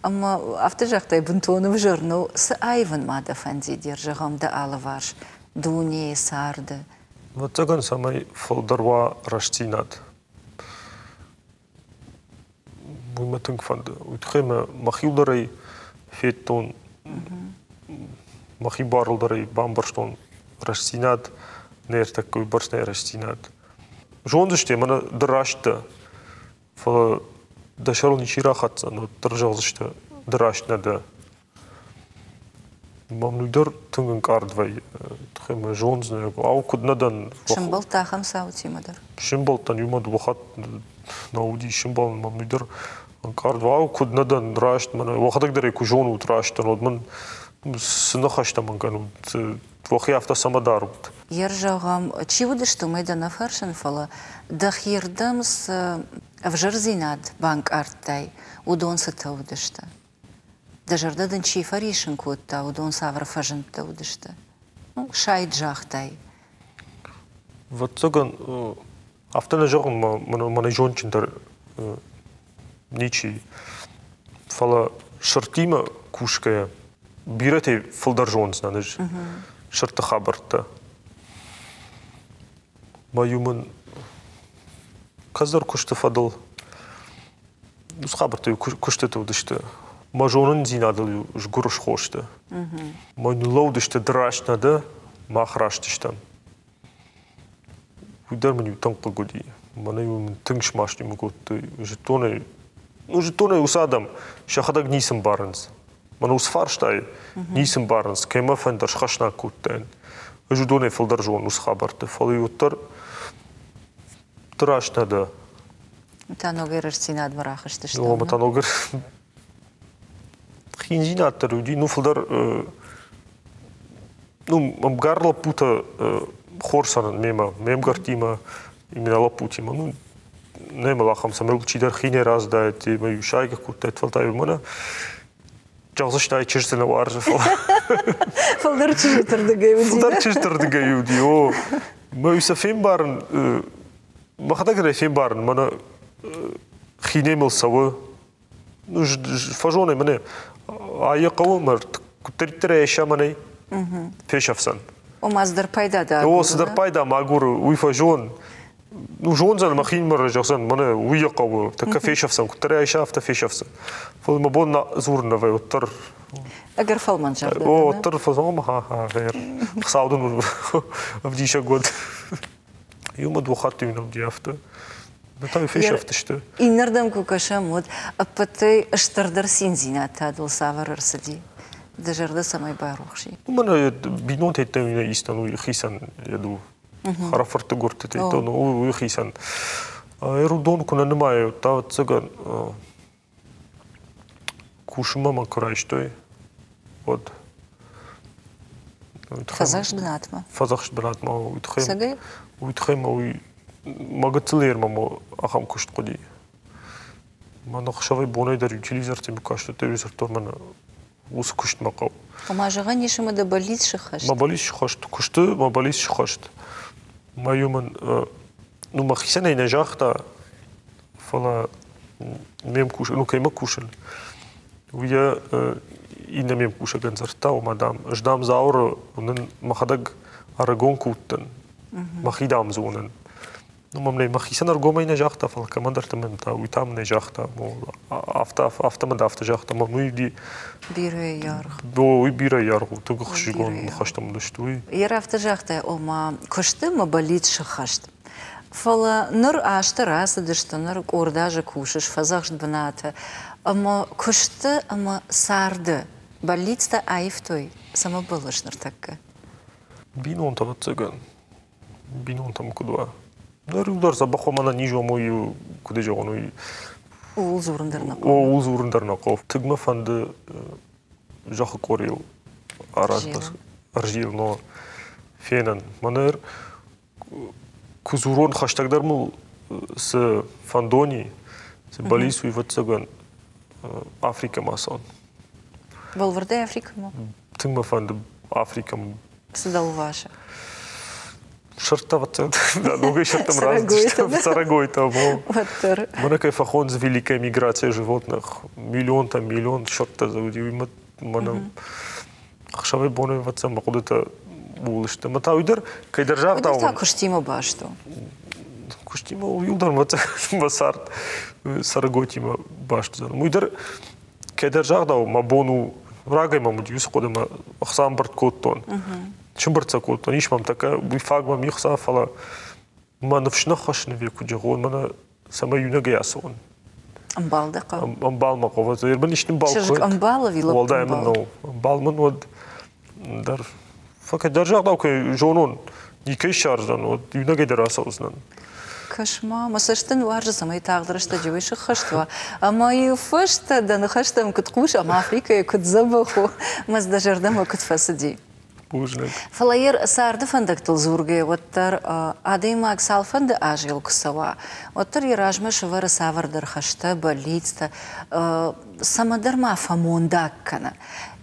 Ама автожахтай бентонов жар но с айван мада фанзи держагам да алаваш дуне сарда. Вот цаган самай фолдарва раштинат. Буйматынг фанд. Утхема махилдарай феттон махибарлдарай бамбарштон раштинат нертак уйбарстай раштинат. Жондыште мана драшта фала дашарл ничира хатса, но држалзыште драшна да. Мамнуйдар тынгын кардвай тхема жонзны ау куднадан шимбал тахам саутимадар. Шимбалтан юмад вахат науди шимбал мамнуйдар кардва ау куднадан драшт мана вахатак дарай кужон утраштан од ман сынахашта мангану вахи авто самадарут. Ержагам чивудышты майдана фаршан фала дахирдамс в жерзинад банк артай удон сатаудышты. Дажардадан чифаришин кутта удон савра фажин таудышты. Ну шайд жахтай. Вот цаган автона жаган мана жончиндар ничи фала шартима кушкая бирате фалдар жонс надыж шарта хабарта. Маюман казар кушты фадал хабарта кушты таудышты. Мажонын зинадыл жгурыш хошты. Манюлаудышты драшна да махраштыштан. Уйдар мани танка годи. Манаюм тыңш машни мготты. Жетоны усадам шахадаг нисым барынс. Мана усфарштай нисым барынс. Кема фендер шхашна куттен. Жетоны фалдар жон ус хабарты. Фалы уттар драшна да. Таногер рсинад марахыштышты. О, матаногер хинзинаттар уди, ну фалдар ну мамгарла пута хорсанан мемгартима именно лапутима, ну нема лахам самрул чидар хине раздает, маю шайга кутет фалтай мана жазыштай чирсена вар. Фалдар чиртырдыга юди. Фалдар чиртырдыга юди. О, маю сафем барын махадагре фем барын мана хине милсавы. Ну фажоне мане айыкау мырт куттериттере эшаманай фешавсан. О маздар пайда да. О сдар пайда магур уйфа жон. Ну жонзан махин мыр жаксан мане уйыкау така фешавсан куттере эшафта фешавсан. Фол мабон зурнавай оттар. Агар фалман жарды. О оттар фазом ха гер. Саудун в диша год. Юма двухат юнам диафта. Бетаю фешафтышты. Иннардам кукашам вот апатай штардар синзина тадул савар арсади. Дажарда самай барухши. Мана бинот еттен истану хисан яду. Харафарты гурты тетон у хисан. Эрудон куна немає та циган кушма макрайштой. Вот. Фазаш бнатма. Фазаш бнатма утхем. Сагай? Утхем магацлер мамо ахам кушт коди. Мана хшавай боной дар утилизер тем кашта телевизор то мана ус кушт мақав. Ама жаған ешімі да болит шықашт? Ма болит шықашт, кушты, ма болит шықашт. Ма юман, ну ма хисана ина жахта, фала мем кушал, ну кайма кушал. Уя ина мем кушал гензарта, у мадам. Ждам заура, унен махадаг арагон куттен. Махидам зонен. Ну мамлей махисана аргома ина жахта, фала командар тамента, уитам не жахта, автомат авто жахта, ма ну иди. Бирой ярғы. Уй бира ярғы, туғы хшигон хаштам дышт, уй. Ер авто жақта, ома кушты ма болит шықашт? Фала нұр ашты расы дышты, нұр ордажы кушыш, фазақшт бінаты. Ама кушты, ама сарды. Болит-та айфтой. Сама болышныр такка. Бин он там отцыган. Бин он там кудва. Нұр удар забахо мана нижу мою куде жоғын, уй. Уыл зурындарына қов. Уыл зурындарына қов. Тыгма фанды жақы корил. Аржил, но фенен. Маныр кузурон хаштагдар мул с фандони, с балису и ватсаган Африка масон. Болвардай Африка му? Тыгма фанды Африка. Сыдал ваша. Шарта ватсаган. Да, много шартам раз. Сарагойта. Мана кай фахон за великая миграция животных. Миллион шарта заудил. Мана хшавай боной ватсам мақудата улышты. Мата уйдар кай держав тау. Уйдар та куштима башту. Куштима уйдар ватсам басарт. Сарагойтима башту. Уйдар кай держав тау ма бону рагай маму дюс ходама ахсам барт коттон. Чем барца коттон? Иш мам така уйфаг мам ихса фала. Ма навшна хашна веку джагон. Мана сама юнага ясон. Амбал да қа? Амбал мақова. Ербан иштин бал Шыржық амбала вилап амбал? Валда емін балмын вад. Дар факат держав тау кай жонон никай шарждан вад юнага дераса узнан. Кашма, масаштын варжы самай тағдырышта жевайшы қаштва. Ама и фашта да нахаштам кыт куш, ама Африка кыт забаху. Маз да жардама кыт фасади. Бужнак. Фалайер сарды фандактыл зурге, оттар адаймак салфанды ажил кысава. Оттар еражма шывары савардар хашта, болитста, самадар ма фамондаккана.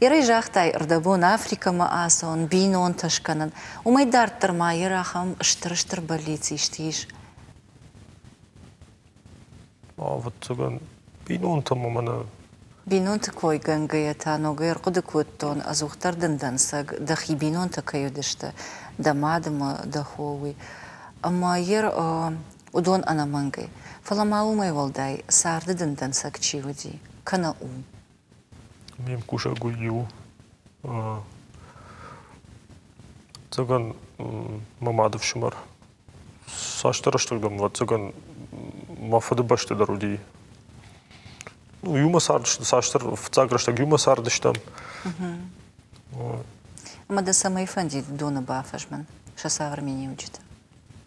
Ерай жахтай ырдабон Африка ма асон, бинон ташканан. Умайдартар ма ерахам штыр-штыр болицы иштиш. Вот цыган бинон там мана. Бинон такой гангаята, но гайр кудыкуттон, азухтар дандансаг, дахи бинон такая дышта, дамадама даховый. Ама ер удон анамангай. Фаламау май валдай, сарды дандансаг чивади, кана ум. Мем куша гую. Цыган мамадов шумар. Саштара что дом, вот цыган мафады башты даруди. Ну, юма сардышты, саштар в цаграштаг юма сардыштам. Ама да самай фанди дона бафашман, шаса в Армении учит.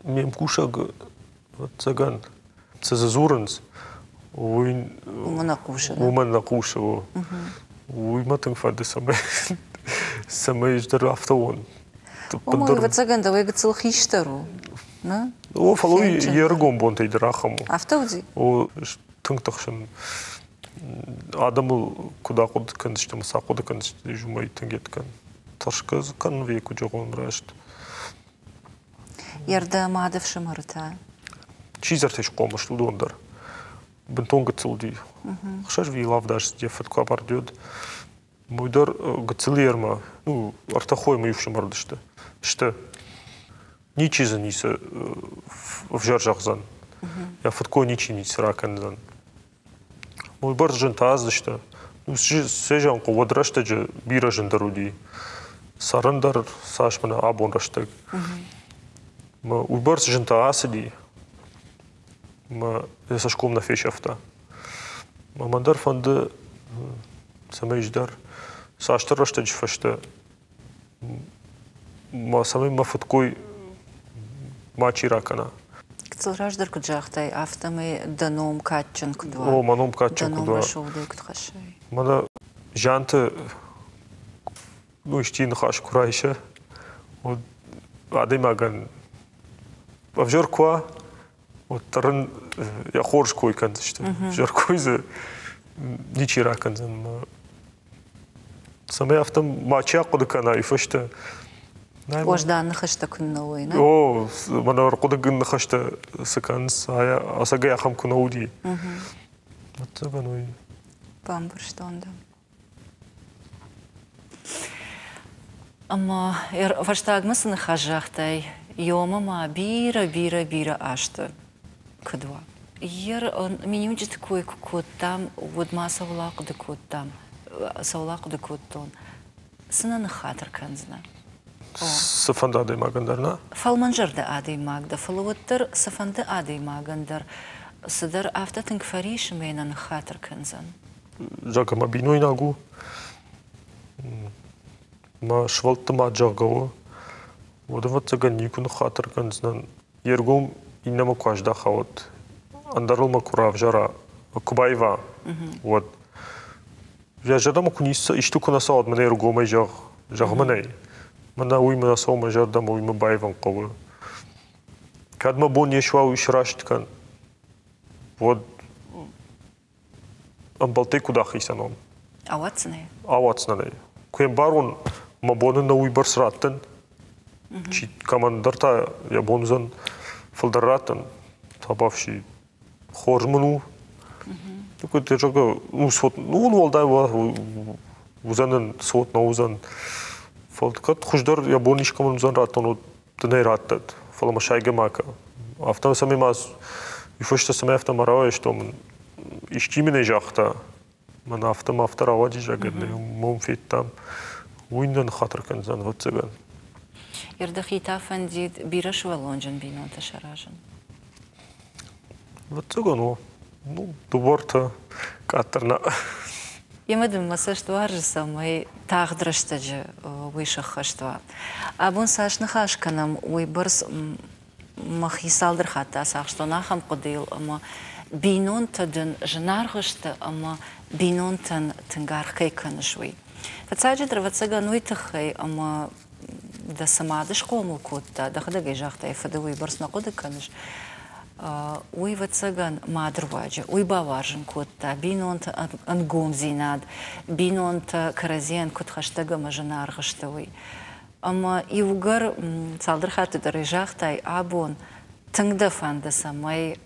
Мем кушаг цыган цезазурынс. Умана куша, да? Умана куша. Уйматың фады самай ждар автоон. Омой в цыган давай гацелых иштару. О, фалуй ергом бонтай драхаму. Автоуди? О, тыңтақшын адамы куда қоды кәндішті, мұса қоды кәндішті жұмай тыңгеткен. Ташқы зыққан веку жоғын рәшті. Ярда мадов шымырыта? Чизар теш қомышлы дондар. Бінтон гыцылды. Қшаш вейлав даш дефет қабар дед. Мойдар гыцылерма, ну, артахой мы юшымырдышты. Шты. Ни чиза нисы в жаржақзан. Я фатко ничи нисы раканзан. Мой бар жынта аздышты. Ну, сежан қовадрашты же бира жындаруди. Сарандар сашмана абонраштык. Уйбар жынта асыди. Я сашком на фешафта. Мамандар фанды самайждар. Саштарашты жфашты. Самай мафаткой мачи ракана. Кцылраждар куджахтай, автомы даном катчын кудва. О, маном катчын кудва. Даном башовдай кудхашай. Мана жанты, ну, иштин хаш курайша. Адаймаган. Авжор куа, вот тарын я хорш койкан işte. Жар койзы ничера канзан. Самая автом мача кудыкана ифашта. Ождан хашта күнна ойна. О, мана кудыгын хашта сакан сая асага яхам кунауди. Вот это ну. Памбурштонда. Ama vaştağımızın xajaqtay yomama bira aştı kudva. Yer minimum ciddi kuttam vodma savlaq kutton. Sınan xatır kanzna. Sıfanda aday magandarna? Falmanjar da aday magda. Falavattır sıfanda aday magandar. Sıdar aftatın kfariş meynan xatır kanzan. Jagama binoy nagu. Ma швалты ма жагау. Вот цаган никун хатыр канзнан. Ергом иннама кважда хават. Андарыл ма курав жара. Кубаева. Вот. Я жадама куниса ишту кунаса ад мене ергома жагманай. Мана уйма сома жардама уйма байван қавы. Кадма бон ешва уйшрашт кан. Вот. Амбалте кудахи санон. Аватсне. Аватсне. Кем барон мабоны на уйбар сраттын, чи командарта я бонзан фалдараттын, табавши хоржману. Такой те жага, ну сот, ну он волдай ва узанын сот на узан фалдкат хуждар я бониш коман узан раттан от тней раттат, фалама шайга мака. Автом сами мас, ифашта сами автом арава что мен ишчимине жахта, мен автом авторавади жагадне, мом фит там. وين خاطر كان زان واتسابن يردخي تافن ديد بيرش ولونجن بينون تشراجن واتسابن ну дуборта катерна يمدن مساج توارج سامي تاغدرشتج ويشخشتوا ابون ساش نخاش كنم ويبرس مخيسالدر خاطا ساخشتو ناخم قديل اما بينون تدن جنارغشت اما بينون تنغارخي كنشوي فتساجد رفتسجا نويتخي أما دا سمادش قومو كوتا دا خدا جاختا يفدوي برس نقود كنش وي فتسجا ما درواجه وي باوارجن كوتا بينون انقوم زيناد بينون كرزين كوت خشتجا مجنار خشتوي أما يوغر صالدر خاطر دا جاختا أبون تنقدفان دا سماي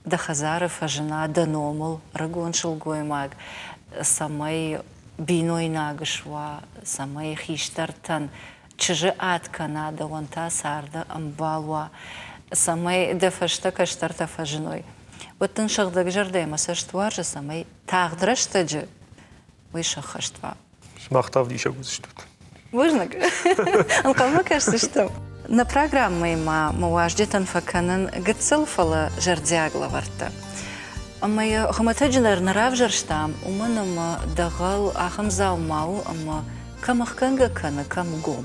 دا خزار فجنا دا نومل رجون شلقوي ماغ самай биной нагшва, самай хиштартан, чжи аткана да ванта сарда амбалва, самай дефашта каштарта фажной. Вот тын шагдак жарды масаштвар же самай тагдрашта вышахаштва. Смахтав диша гузштут. Можно? Он кому кажется, что на программе мы важдетан факанан гцелфала жардягла варта. أما خمتجنر نرافجرشتام ومنما دغال أخم زاوماو أما كم خكنجا كان كم قوم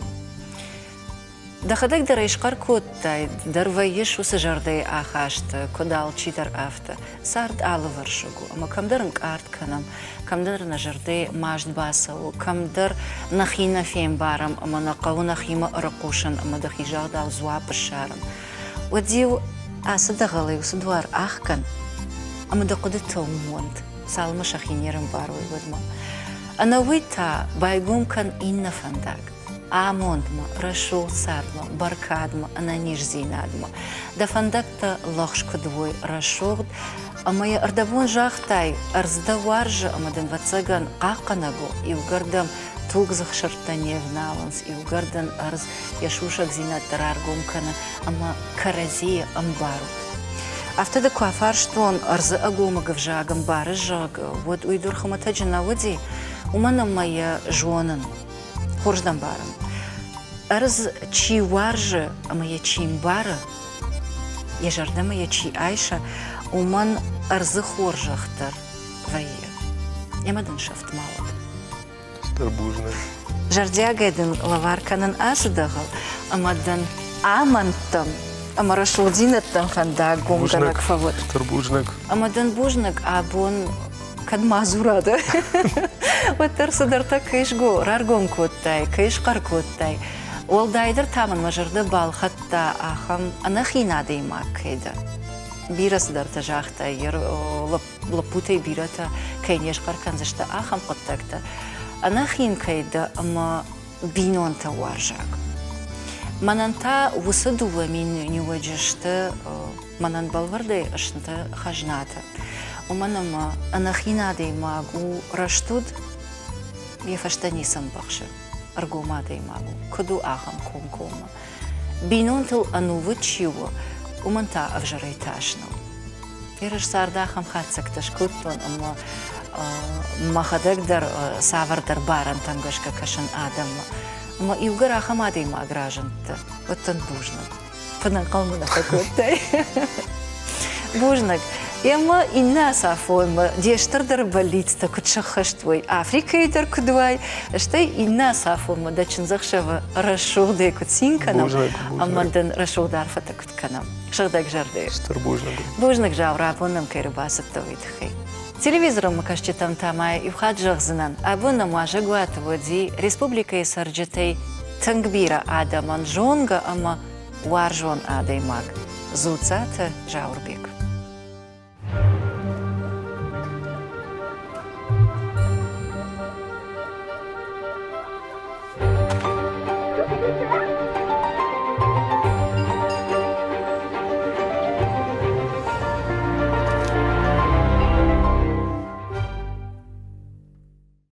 دخدك در إشقار كود تاي در ويش وسجردي آخاشت كودال چيتر أفت سارد على ورشگو أما كم در نكارت كنم كم در نجردي ماجد باسو كم در نخينا فيم بارم أما نقاو نخيما رقوشن أما دخي جاغدال زواب الشارم وديو أسد غالي وسدوار آخكن أما دقدتهم موند سالما شخينيرم باروي ودما أنا ويتا بايقوم كان إنا فندق آموندما رشو سادما بركادما أنا نيش زينادما دا فندقتا لغش كدوي رشوغد أما يا أردبون جاختاي أرزدا وارجا أما دن واتساقان قاقناغو يوغردم توغزخ شرطانيه ونالنس يوغردن أرز يشوشك زيناد درارقوم كان أما كرازية أمبارود أفتدى كوافارشتون أرز أقوم قفجاقم بارجاق ود ويدور خمتاجنا ودي ومانا مايا جوانن خورجدن بارم أرز چي وارجا أما يا چي مبارا يا جردما يا چي عايشة ومن أرز خورجا اختر ويا يمدن شفت ماود ستربوجنا جردياقا دن لوار كانن أجدغل أما دن آمنتم أما رشو دينتن فندق قوم دنك فوت تربوجنك أما دن بوجنك أبون كد معزورة ده وترس درتا كيش جو رارقوم كوتاي كيش قر كوتاي والدايدر تامن مجرد بال حتى آخم أنا خينا ديما كيدا بيرس در تجاختا ير لبوتي بيرتا كين يشقر كان زشتا آخم قد تكتا أنا خين كيدا أما بينون توارجاك منانتا وصدو من نيوجشتا منان بالوردي أشنتا خجناتا ومنما أنا خينا ديما قو رشتود يفشتني سنبخشة أرجو ما ديماغو كدو آخم كوما بينون تل أنووتشيو ومن تا أفجريتاشنو يرش صار داخم خاتسك تشكوتون أما ما خدك در سافر در بارن تنگشك كشن آدم أما يوغر آخم ما ديما أغراجنت وطن بوجنك فننقل من أفكوتي بوجنك يما الناس عفوا ديشتر در بليت كتشخشتوي أفريقيا يدر كدواي اشتي الناس عفوا دا تشنزخشوا رشوق دي كتسين كنم أما دن رشوق دارفة كتكنم شغدك جردي ستر بوجنك جاو رابونم كيرباس التويت خي تلفزيون مكاشتم تاماي يخاد جغزنان أبونا مواجه ودي ريسبوبليكا سرجتي تنكبيرة آدمان جونغا أما وارجون آدي ماغ زوتسات جاور بيك